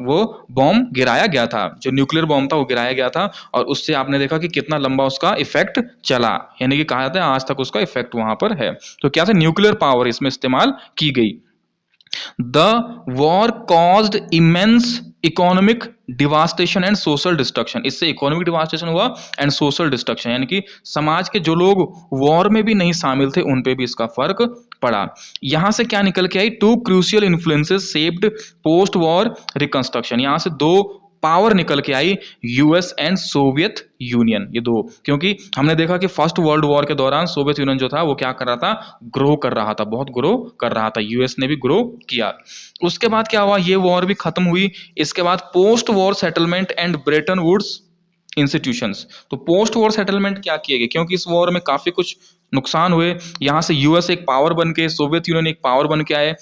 वो बॉम्ब गिराया गया था, जो न्यूक्लियर बॉम्ब था वो गिराया गया था, और उससे आपने देखा कि कितना लंबा उसका इफेक्ट चला, यानी कि कहा जाता है आज तक उसका इफेक्ट वहां पर है। तो क्या था? न्यूक्लियर पावर इसमें इस्तेमाल की गई। The war caused immense economic devastation and social destruction. इससे इकोनॉमिक डिवास्टेशन हुआ एंड सोशल डिस्ट्रक्शन, यानी कि समाज के जो लोग वॉर में भी नहीं शामिल थे उन पे भी इसका फर्क पड़ा। यहां से क्या निकल के आई? Two crucial influences shaped post war reconstruction. यहां से दो पावर निकल के आई, यूएस एंड सोवियत यूनियन, ये दो। क्योंकि हमने देखा कि फर्स्ट वर्ल्ड वॉर के दौरान सोवियत यूनियन जो था वो क्या कर रहा था? ग्रो कर रहा था, बहुत ग्रो कर रहा था, यूएस ने भी ग्रो किया। उसके बाद क्या हुआ? ये वॉर भी खत्म हुई। इसके बाद post war settlement and Bretton Woods institutions. तो पोस्ट वॉर सेटलमेंट क्या किए गए? क्योंकि इस वॉर में काफी कुछ नुकसान हुए, यहां से यूएस एक पावर बन के, सोवियत यूनियन एक पावर बन के आए।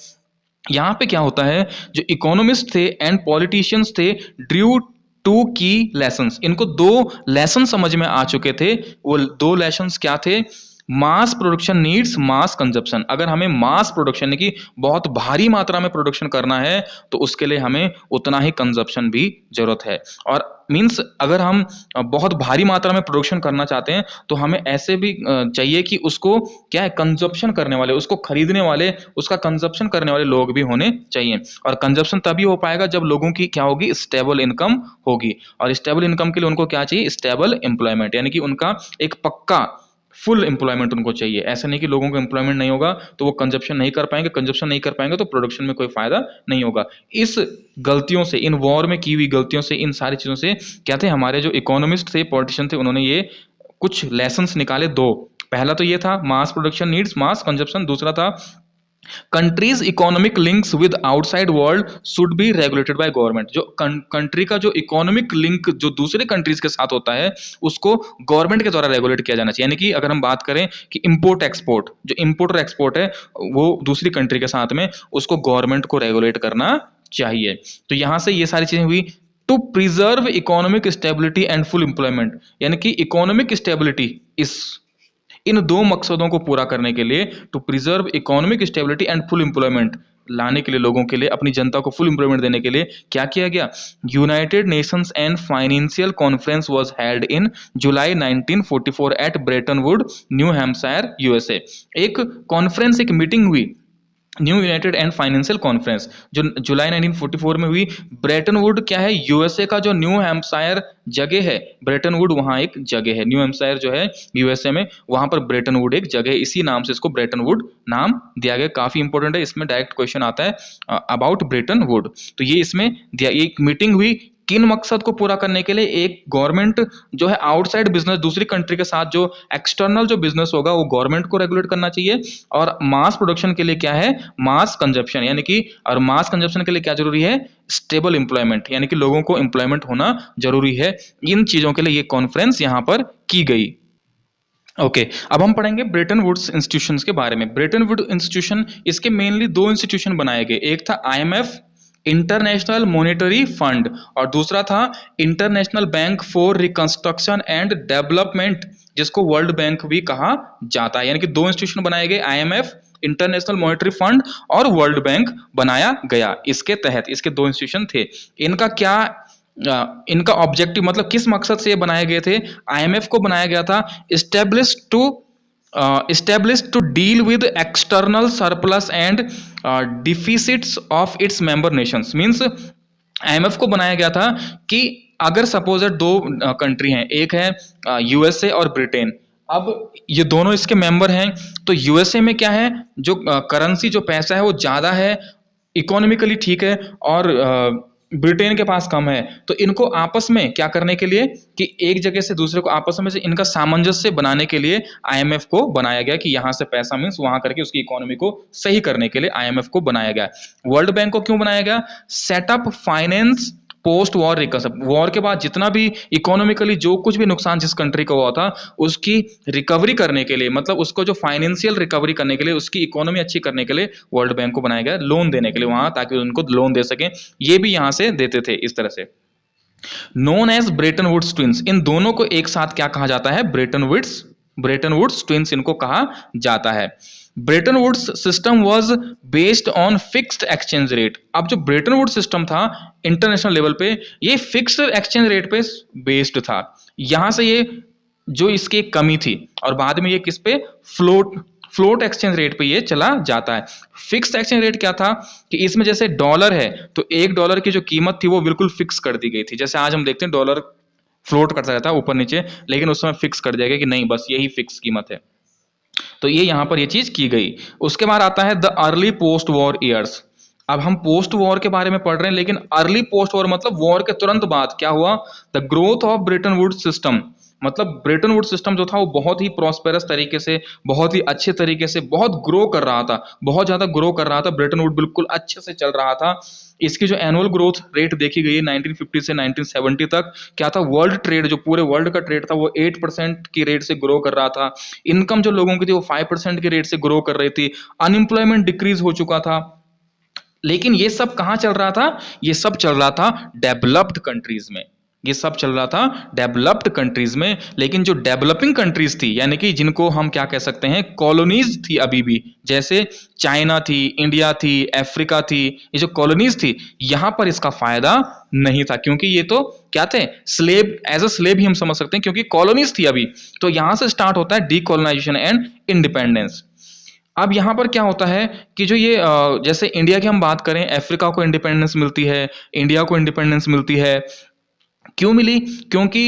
यहां पे क्या होता है? जो इकोनॉमिस्ट थे एंड पॉलिटिशियंस थे, ड्रू टू की लेसन्स, इनको दो लेसन समझ में आ चुके थे। वो दो लेसन्स क्या थे? मास प्रोडक्शन नीड्स मास कंजप्शन। अगर हमें मास प्रोडक्शन की बहुत भारी मात्रा में प्रोडक्शन करना है तो उसके लिए हमें उतना ही कंजप्शन भी जरूरत है। और मींस अगर हम बहुत भारी मात्रा में प्रोडक्शन करना चाहते हैं तो हमें ऐसे भी चाहिए कि उसको क्या है? कंजप्शन करने वाले, उसको खरीदने वाले, उसका कंजप्शन करने वाले लोग भी होने चाहिए। और कंजप्शन तभी हो पाएगा जब लोगों की क्या होगी? स्टेबल इनकम होगी। और स्टेबल इनकम के लिए उनको क्या चाहिए? स्टेबल एम्प्लॉयमेंट, यानी कि उनका एक पक्का फुल एम्प्लॉयमेंट उनको चाहिए। ऐसा नहीं कि लोगों को एम्प्लॉयमेंट नहीं होगा तो वो कंजप्शन नहीं कर पाएंगे, कंजप्शन नहीं कर पाएंगे तो प्रोडक्शन में कोई फायदा नहीं होगा। इस गलतियों से, इन वॉर में की हुई गलतियों से, इन सारी चीजों से क्या थे, हमारे जो इकोनॉमिस्ट थे, पॉलिटिशियन थे, उन्होंने ये कुछ लेसन्स निकाले दो। पहला तो ये था मास प्रोडक्शन नीड्स मास कंजप्शन, दूसरा था countries economic links with outside world should be regulated by government. जो कंट्री का जो इकोनॉमिक लिंक जो दूसरे कंट्रीज के साथ होता है उसको गवर्नमेंट के द्वारा रेगुलेट किया जाना चाहिए। यानी कि अगर हम बात करें कि इंपोर्ट एक्सपोर्ट, जो इंपोर्ट और एक्सपोर्ट है वो दूसरी कंट्री के साथ में, उसको गवर्नमेंट को रेगुलेट करना चाहिए। तो यहां से ये सारी चीजें हुई। To preserve economic stability and full employment, यानी कि इकोनॉमिक स्टेबिलिटी, इस इन दो मकसदों को पूरा करने के लिए, to preserve economic stability and full employment लाने के लिए, लोगों के लिए, अपनी जनता को फुल एम्प्लॉयमेंट देने के लिए क्या किया गया, United Nations and financial conference was held in July 1944 at Bretton Wood, New Hampshire, USA. एक कॉन्फ्रेंस, एक मीटिंग हुई, new united and financial conference, जो जुलाई 1944 में हुई। ब्रेटन वुड क्या है, यूएसए का जो न्यू हैम्पशायर जगह है, ब्रेटन वुड वहां एक जगह है, न्यू हैम्पशायर जो है यूएसए में, वहां पर ब्रेटन वुड एक जगह है, इसी नाम से इसको ब्रेटन वुड नाम दिया गया। काफी इंपॉर्टेंट है, इसमें डायरेक्ट क्वेश्चन आता है अबाउट ब्रेटन वुड। तो ये इसमें दिया, एक मीटिंग हुई किन मकसद को पूरा करने के लिए, एक गवर्नमेंट जो है आउटसाइड बिजनेस, दूसरी कंट्री के साथ जो एक्सटर्नल जो बिजनेस होगा वो गवर्नमेंट को रेगुलेट करना चाहिए, और मास प्रोडक्शन के लिए क्या है, मास कंजप्शन, यानी कि, और मास कंजप्शन के लिए क्या जरूरी है, स्टेबल एम्प्लॉयमेंट, यानी कि लोगों को एम्प्लॉयमेंट होना जरूरी है। इन चीजों के लिए ये कॉन्फ्रेंस यहां पर की गई। ओके अब हम पढ़ेंगे ब्रेटन वुड्स इंस्टीट्यूशंस के बारे में। ब्रेटन वुड इंस्टीट्यूशन, इसके मेनली दो इंस्टीट्यूशन बनाए गए, एक था आईएमएफ, इंटरनेशनल मॉनेटरी फंड, और दूसरा था international bank for reconstruction and development, जिसको वर्ल्ड बैंक भी कहा जाता है। यानी कि दो इंस्टीट्यूशन बनाए गए, आईएमएफ, इंटरनेशनल मॉनेटरी फंड, और वर्ल्ड बैंक बनाया गया। इसके तहत इसके दो इंस्टीट्यूशन थे। इनका क्या इनका ऑब्जेक्टिव, मतलब किस मकसद से ये बनाए गए थे। आईएमएफ को बनाया गया था established to deal with external surplus and deficits of its member nations। Means IMF को बनाया गया था कि अगर सपोज दो कंट्री हैं, एक है यूएसए और ब्रिटेन, अब ये दोनों इसके मेंबर हैं, तो यूएसए में क्या है, जो करेंसी जो पैसा है वो ज्यादा है, इकोनॉमिकली ठीक है, और ब्रिटेन के पास कम है। तो इनको आपस में क्या करने के लिए, कि एक जगह से दूसरे को आपस में से इनका सामंजस्य बनाने के लिए आईएमएफ को बनाया गया, कि यहां से पैसा मीन्स वहां करके उसकी इकोनॉमी को सही करने के लिए आईएमएफ को बनाया गया। वर्ल्ड बैंक को क्यों बनाया गया, setup finance post war recover, war के बाद जितना भी इकोनॉमिकली जो कुछ भी नुकसान जिस कंट्री को हुआ था उसकी रिकवरी करने के लिए, मतलब उसको जो फाइनेंशियल रिकवरी करने के लिए, उसकी इकोनॉमी अच्छी करने के लिए वर्ल्ड बैंक को बनाया गया, लोन देने के लिए वहां, ताकि उनको लोन दे सकें। ये भी यहां से देते थे इस तरह से। Known as Bretton Woods twins, इन दोनों को एक साथ क्या कहा जाता है, ब्रेटन वुड्स ट्विंस इनको कहा जाता है। Bretton Woods system was based on fixed exchange rate. अब जो ब्रेटन वुड्स सिस्टम था इंटरनेशनल लेवल पे, ये फिक्स्ड एक्सचेंज रेट पे बेस्ड था। यहां से ये जो इसकी एक कमी थी, और बाद में ये किस पे, फ्लोट एक्सचेंज रेट पे ये चला जाता है। फिक्स्ड एक्सचेंज रेट क्या था, कि इसमें जैसे डॉलर है तो $1 की जो कीमत थी वो बिल्कुल फिक्स कर दी गई थी। जैसे आज हम देखते हैं डॉलर फ्लोट करता रहता है ऊपर नीचे, लेकिन उस समय फिक्स कर दिया गया कि नहीं, बस यही फिक्स कीमत है। तो ये यहां पर ये चीज की गई। उसके बाद आता है the early post war years. अब हम पोस्ट वॉर के बारे में पढ़ रहे हैं, लेकिन अर्ली पोस्ट वॉर मतलब वॉर के तुरंत बाद क्या हुआ, the growth of Bretton Woods system, मतलब ब्रेटन वुड्स सिस्टम जो था वो बहुत ही प्रॉस्पेरस तरीके से, बहुत ही अच्छे तरीके से बहुत ग्रो कर रहा था, बहुत ज्यादा ग्रो कर रहा था। ब्रेटन वुड बिल्कुल अच्छे से चल रहा था। इसकी जो एनुअल ग्रोथ रेट देखी गई है 1950 से 1970 तक, क्या था, वर्ल्ड ट्रेड, जो पूरे वर्ल्ड का ट्रेड था वो 8% की रेट से ग्रो कर रहा था। इनकम जो लोगों की थी वो 5% की रेट से ग्रो कर रही थी। अनएम्प्लॉयमेंट डिक्रीज हो चुका था। लेकिन ये सब कहां चल रहा था, ये सब चल रहा था डेवलप्ड कंट्रीज में, ये सब चल रहा था डेवलप्ड कंट्रीज में। लेकिन जो डेवलपिंग कंट्रीज थी, यानी कि जिनको हम क्या कह सकते हैं, कॉलोनीज थी अभी भी, जैसे चाइना थी, इंडिया थी, अफ्रीका थी, ये जो कॉलोनीज थी, यहां पर इसका फायदा नहीं था, क्योंकि ये तो क्या थे, स्लेव, एज अ स्लेव ही हम समझ सकते हैं, क्योंकि कॉलोनीज थी अभी। तो यहां से स्टार्ट होता है डीकोलोनाइजेशन एंड इंडिपेंडेंस। अब यहां पर क्या होता है कि जो ये जैसे इंडिया की हम बात करें, अफ्रीका को इंडिपेंडेंस मिलती है, इंडिया को इंडिपेंडेंस मिलती है। क्यों मिली, क्योंकि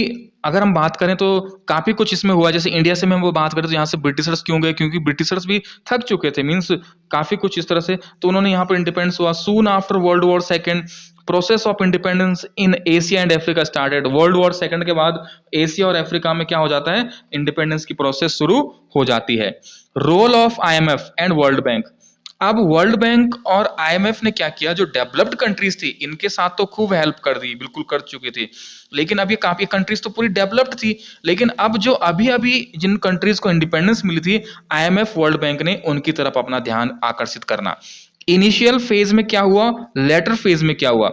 अगर हम बात करें तो काफी कुछ इसमें हुआ, जैसे इंडिया से में हम वो बात करें तो यहाँ से ब्रिटिशर्स क्यों गए, क्योंकि ब्रिटिशर्स भी थक चुके थे, मींस काफी कुछ इस तरह से, तो उन्होंने यहाँ पर इंडिपेंडेंस हुआ। Soon after world war second process of independence in Asia and Africa started. World war second के बाद एशिया और अफ्रीका में क्या हो जाता है, इंडिपेंडेंस की प्रोसेस शुरू हो जाती है। Role of IMF and World Bank. अब वर्ल्ड बैंक और आईएमएफ ने क्या किया, जो डेवलप्ड कंट्रीज थी इनके साथ तो खूब हेल्प कर दी, बिल्कुल कर चुकी थी, लेकिन अब ये काफी कंट्रीज तो पूरी डेवलप्ड थी, लेकिन अब जो अभी अभी जिन कंट्रीज को इंडिपेंडेंस मिली थी, आईएमएफ वर्ल्ड बैंक ने उनकी तरफ अपना ध्यान आकर्षित करना। इनिशियल फेज में क्या हुआ, लेटर फेज में क्या हुआ,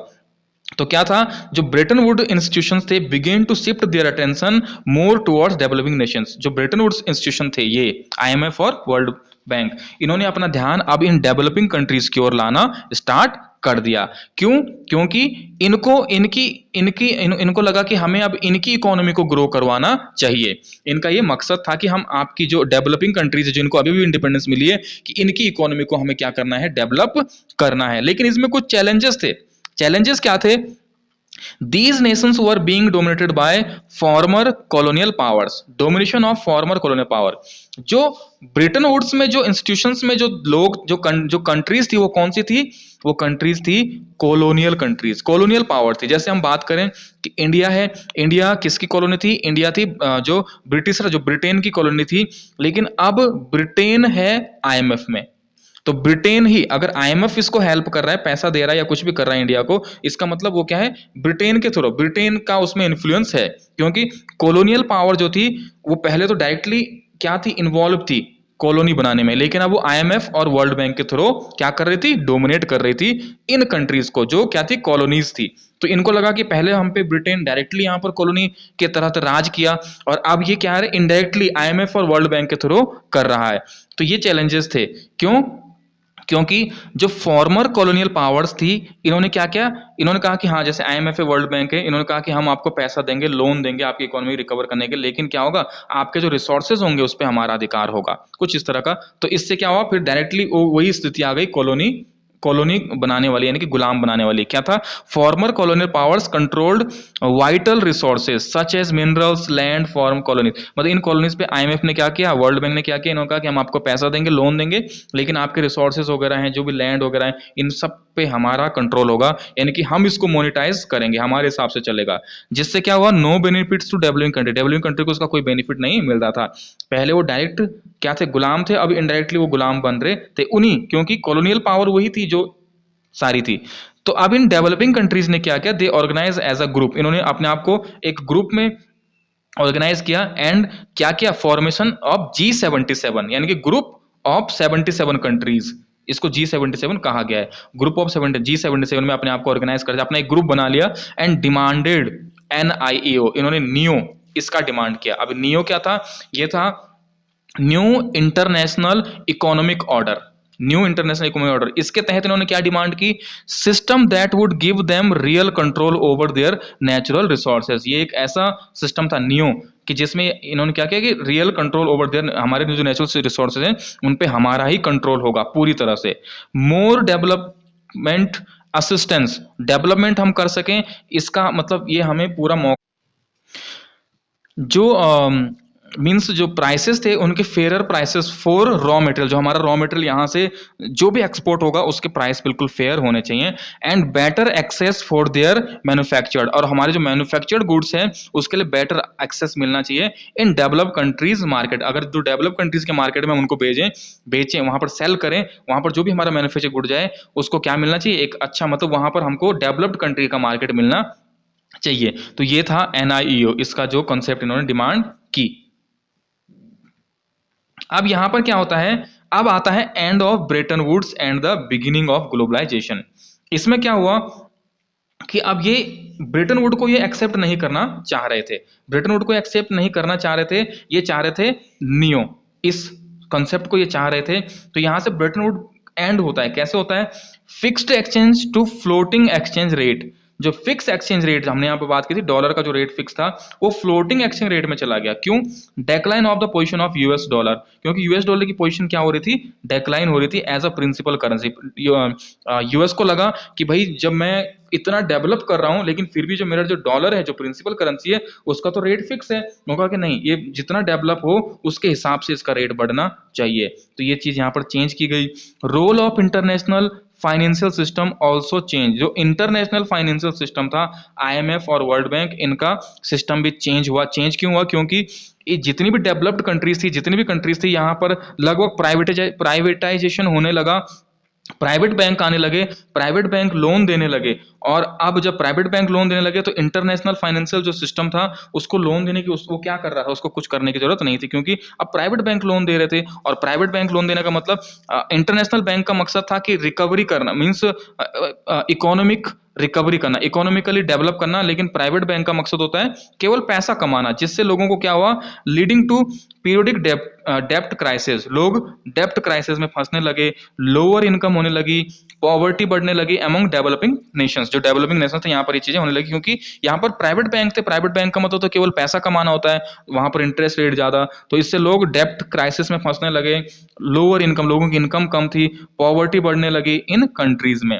तो क्या था, जो ब्रेटन वुड इंस्टीट्यूशंस थे began to shift their attention more towards developing nations. जो ब्रेटन वुड्स इंस्टीट्यूशन थे, ये आईएमएफ और वर्ल्ड बैंक, इन्होंने अपना ध्यान अब इन डेवलपिंग कंट्रीज की ओर लाना स्टार्ट कर दिया। क्यों, क्योंकि इनको लगा कि हमें अब इनकी इकोनॉमी को ग्रो करवाना चाहिए। इनका ये मकसद था कि हम आपकी जो डेवलपिंग कंट्रीज है, जिनको अभी भी इंडिपेंडेंस मिली है, कि इनकी इकोनॉमी को हमें क्या करना है, डेवलप करना है। लेकिन इसमें कुछ चैलेंजेस थे। चैलेंजेस क्या थे, these nations were being dominated by former colonial powers, domination of former colonial power। जो ब्रिटेन वुड्स में जो इंस्टीट्यूशंस में जो लोग जो कंट्रीज थी, वो कौन सी थी, वो कंट्रीज थी कॉलोनियल कंट्रीज, कॉलोनियल पावर थी। जैसे हम बात करें कि इंडिया है, इंडिया किसकी कॉलोनी थी, इंडिया थी जो ब्रिटिश, जो ब्रिटेन की कॉलोनी थी, लेकिन अब ब्रिटेन है आईएमएफ में। तो ब्रिटेन ही अगर आईएमएफ इसको हेल्प कर रहा है, पैसा दे रहा है या कुछ भी कर रहा है इंडिया को, इसका मतलब वो क्या है, ब्रिटेन के थ्रू, ब्रिटेन का उसमें इन्फ्लुएंस है। क्योंकि कॉलोनियल पावर जो थी वो पहले तो डायरेक्टली क्या थी, इन्वॉल्व थी कॉलोनी बनाने में, लेकिन अब वो आईएमएफ और वर्ल्ड बैंक के थ्रू क्या कर रही थी, डोमिनेट कर रही थी इन कंट्रीज को, जो क्या थी, कॉलोनीज थी। तो इनको लगा कि पहले हम पे ब्रिटेन डायरेक्टली यहाँ पर कॉलोनी के तरह राज किया, और अब ये क्या है, इनडायरेक्टली आईएमएफ और वर्ल्ड बैंक के थ्रू कर रहा है। तो ये चैलेंजेस थे। क्यों, क्योंकि जो फॉर्मर कॉलोनियल पावर्स थी, इन्होंने क्या किया, इन्होंने कहा कि हाँ, जैसे आईएमएफ है, वर्ल्ड बैंक है, इन्होंने कहा कि हम आपको पैसा देंगे, लोन देंगे आपकी इकोनॉमी रिकवर करने के, लेकिन क्या होगा, आपके जो रिसोर्सेज होंगे उस पर हमारा अधिकार होगा, कुछ इस तरह का। तो इससे क्या हुआ, फिर डायरेक्टली वही स्थिति आ गई, कॉलोनी बनाने वाली, यानी कि गुलाम बनाने वाली। क्या था, former colonial powers controlled vital resources such as minerals, land, from colonies. मतलब इन कॉलोनीज पे आईएमएफ ने क्या किया, वर्ल्ड बैंक ने क्या किया, इन्होंने कहा कि हम आपको पैसा देंगे, लोन देंगे, लेकिन आपके रिसोर्सेज वगैरह हैं, जो भी लैंड वगैरह है, इन सब पे हमारा कंट्रोल होगा, यानी कि हम इसको मोनेटाइज करेंगे, हमारे हिसाब से चलेगा। जिससे क्या हुआ, no benefits to developing country, developing country को उसका कोई बेनिफिट नहीं मिल रहा था। पहले वो डायरेक्ट क्या थे, गुलाम थे, अब इनडायरेक्टली वो गुलाम बन रहे थे उन्हीं, क्योंकि कॉलोनियल पावर वही थी जो सारी थी। तो अब इन डेवलपिंग कंट्रीज ने क्या किया, they organise as a group, इन्होंने अपने आप को एक ग्रुप में ऑर्गेनाइज किया, एंड क्या किया, फॉर्मेशन ऑफ G77, यानी कि ग्रुप ऑफ 77 कंट्रीज, इसको G77 कहा गया है, ग्रुप ऑफ 70, G77 में अपने आप को ऑर्गेनाइज कर अपना एक ग्रुप बना लिया, एंड डिमांडेड NIEO, इन्होंने नियो इसका डिमांड किया। अब नियो क्या था, ये था new international economic order, new international economic order. इसके तहत इन्होंने क्या डिमांड की, system that would give them real control over there natural resources. ये एक ऐसा सिस्टम था न्यू, कि जिसमें इन्होंने क्या किया कि रियल कंट्रोल ओवर देयर, हमारे जो नेचुरल रिसोर्सेज हैं उन पे हमारा ही कंट्रोल होगा पूरी तरह से। मोर डेवलपमेंट असिस्टेंस, डेवलपमेंट हम कर सकें, इसका मतलब ये हमें पूरा मौका, जो मीन्स जो प्राइसेस थे उनके fair prices for raw material, जो हमारा रॉ मटेरियल यहाँ से जो भी एक्सपोर्ट होगा उसके प्राइस बिल्कुल फेयर होने चाहिए, and better access for their manufactured, और हमारे जो मैन्युफैक्चर्ड गुड्स हैं उसके लिए बेटर एक्सेस मिलना चाहिए इन डेवलप कंट्रीज मार्केट। अगर जो डेवलप कंट्रीज के मार्केट में हम उनको बेचें वहां पर सेल करें, वहां पर जो भी हमारा मैन्युफैक्चर गुड जाए उसको क्या मिलना चाहिए, एक अच्छा, मतलब वहां पर हमको डेवलप्ड कंट्री का मार्केट मिलना चाहिए। तो ये था NIEO, इसका जो कॉन्सेप्ट इन्होंने डिमांड की। अब यहां पर क्या होता है, अब आता है end of Bretton Woods and the beginning of globalisation. इसमें क्या हुआ कि अब ये ब्रेटन वुड को ये एक्सेप्ट नहीं करना चाह रहे थे, ब्रेटन वुड को एक्सेप्ट नहीं करना चाह रहे थे, ये चाह रहे थे नियो, इस कॉन्सेप्ट को ये चाह रहे थे। तो यहां से ब्रेटन वुड एंड होता है, कैसे होता है, fixed exchange to floating exchange rate. जो फिक्स एक्सचेंज रेट हमने यहाँ पे बात की थी, डॉलर का जो रेट फिक्स था वो फ्लोटिंग एक्सचेंज रेट में चला गया। क्यों? Decline of the position of US dollar, क्योंकि यूएस डॉलर की पोजीशन क्या हो रही थी, डेक्लाइन हो रही थी as a principal currency. US को लगा कि भाई जब मैं इतना डेवलप कर रहा हूं लेकिन फिर भी जो मेरा जो डॉलर है, जो प्रिंसिपल करेंसी है, उसका तो रेट फिक्स है। उन्होंने कहा कि नहीं, ये जितना डेवलप हो उसके हिसाब से इसका रेट बढ़ना चाहिए। तो ये चीज यहाँ पर चेंज की गई। Role of international financial system also change. जो इंटरनेशनल फाइनेंशियल सिस्टम था, आईएमएफ और वर्ल्ड बैंक, इनका सिस्टम भी चेंज हुआ। चेंज क्यों हुआ? क्योंकि ये जितनी भी डेवलप्ड कंट्रीज थी, जितनी भी कंट्रीज थी, यहाँ पर लगभग प्राइवेटाइजेशन होने लगा, प्राइवेट बैंक आने लगे, प्राइवेट बैंक लोन देने लगे। और अब जब प्राइवेट बैंक लोन देने लगे तो इंटरनेशनल फाइनेंशियल जो सिस्टम था उसको लोन देने की, उसको क्या कर रहा था, उसको कुछ करने की जरूरत नहीं थी, क्योंकि अब प्राइवेट बैंक लोन दे रहे थे। और प्राइवेट बैंक लोन देने का मतलब इंटरनेशनल बैंक का मकसद था कि रिकवरी करना, मीन्स इकोनॉमिक रिकवरी करना, इकोनॉमिकली डेवलप करना। लेकिन प्राइवेट बैंक का मकसद होता है केवल पैसा कमाना, जिससे लोगों को क्या हुआ, लीडिंग टू पीरियोडिक डेप्ट क्राइसिस। लोग डेप्ट क्राइसिस में फंसने लगे, लोअर इनकम होने लगी, पॉवर्टी बढ़ने लगी अमंग डेवलपिंग नेशंस। जो डेवलपिंग नेशंस थे यहाँ पर ये चीजें होने लगी, क्योंकि यहाँ पर प्राइवेट बैंक थे। प्राइवेट बैंक का मतलब तो केवल पैसा कमाना होता है, वहां पर इंटरेस्ट रेट ज्यादा, तो इससे लोग डेप्ट क्राइसिस में फंसने लगे। लोअर इनकम, लोगों की इनकम कम थी, पॉवर्टी बढ़ने लगी इन कंट्रीज में।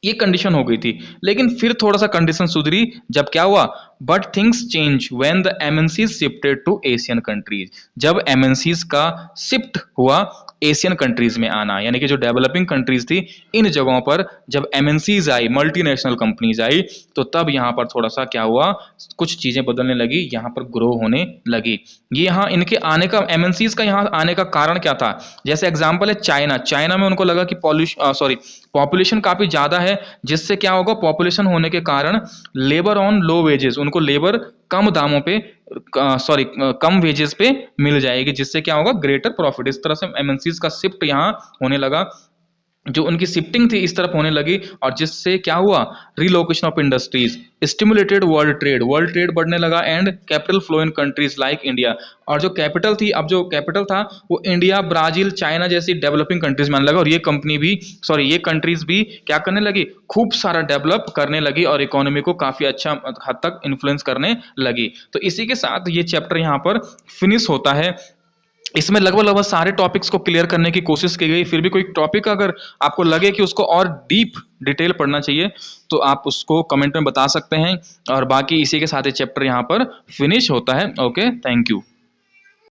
ये कंडीशन हो गई थी। लेकिन फिर थोड़ा सा कंडीशन सुधरी, जब क्या हुआ, but things change when the MNCs shifted to Asian countries. जब एमएनसीज का शिफ्ट हुआ एशियन कंट्रीज में आना, यानी कि जो डेवलपिंग कंट्रीज थी, इन जगहों पर जब एमएनसीज आई, मल्टीनेशनल कंपनीज आई, तो तब यहां पर थोड़ा सा क्या हुआ, कुछ चीजें बदलने लगी, यहां पर ग्रो होने लगी। ये यहाँ इनके आने का, एमएनसीज का यहाँ आने का कारण क्या था? जैसे एग्जांपल है चाइना। चाइना में उनको लगा कि पॉपुलेशन काफी ज्यादा है, जिससे क्या होगा, पॉपुलेशन होने के कारण लेबर ऑन लो वेजेस, उनको लेबर कम दामों पे, कम वेजेस पे मिल जाएगी, जिससे क्या होगा, ग्रेटर प्रॉफिट। इस तरह से एमएनसीज का शिफ्ट यहाँ होने लगा, जो उनकी शिफ्टिंग थी इस तरफ होने लगी, और जिससे क्या हुआ, relocation of industries, stimulated world trade बढ़ने लगा, and capital flow in countries like India. और जो कैपिटल थी, अब जो कैपिटल था वो इंडिया, ब्राजील, चाइना जैसी डेवलपिंग कंट्रीज में आने लगा। और ये कंट्रीज भी क्या करने लगी, खूब सारा डेवलप करने लगी और इकोनॉमी को काफी अच्छा हद तक इन्फ्लुएंस करने लगी। तो इसी के साथ ये चैप्टर यहाँ पर फिनिश होता है। इसमें लगभग सारे टॉपिक्स को क्लियर करने की कोशिश की गई। फिर भी कोई टॉपिक अगर आपको लगे कि उसको और डीप डिटेल पढ़ना चाहिए तो आप उसको कमेंट में बता सकते हैं। और बाकी इसी के साथ ये चैप्टर यहाँ पर फिनिश होता है। Okay, thank you.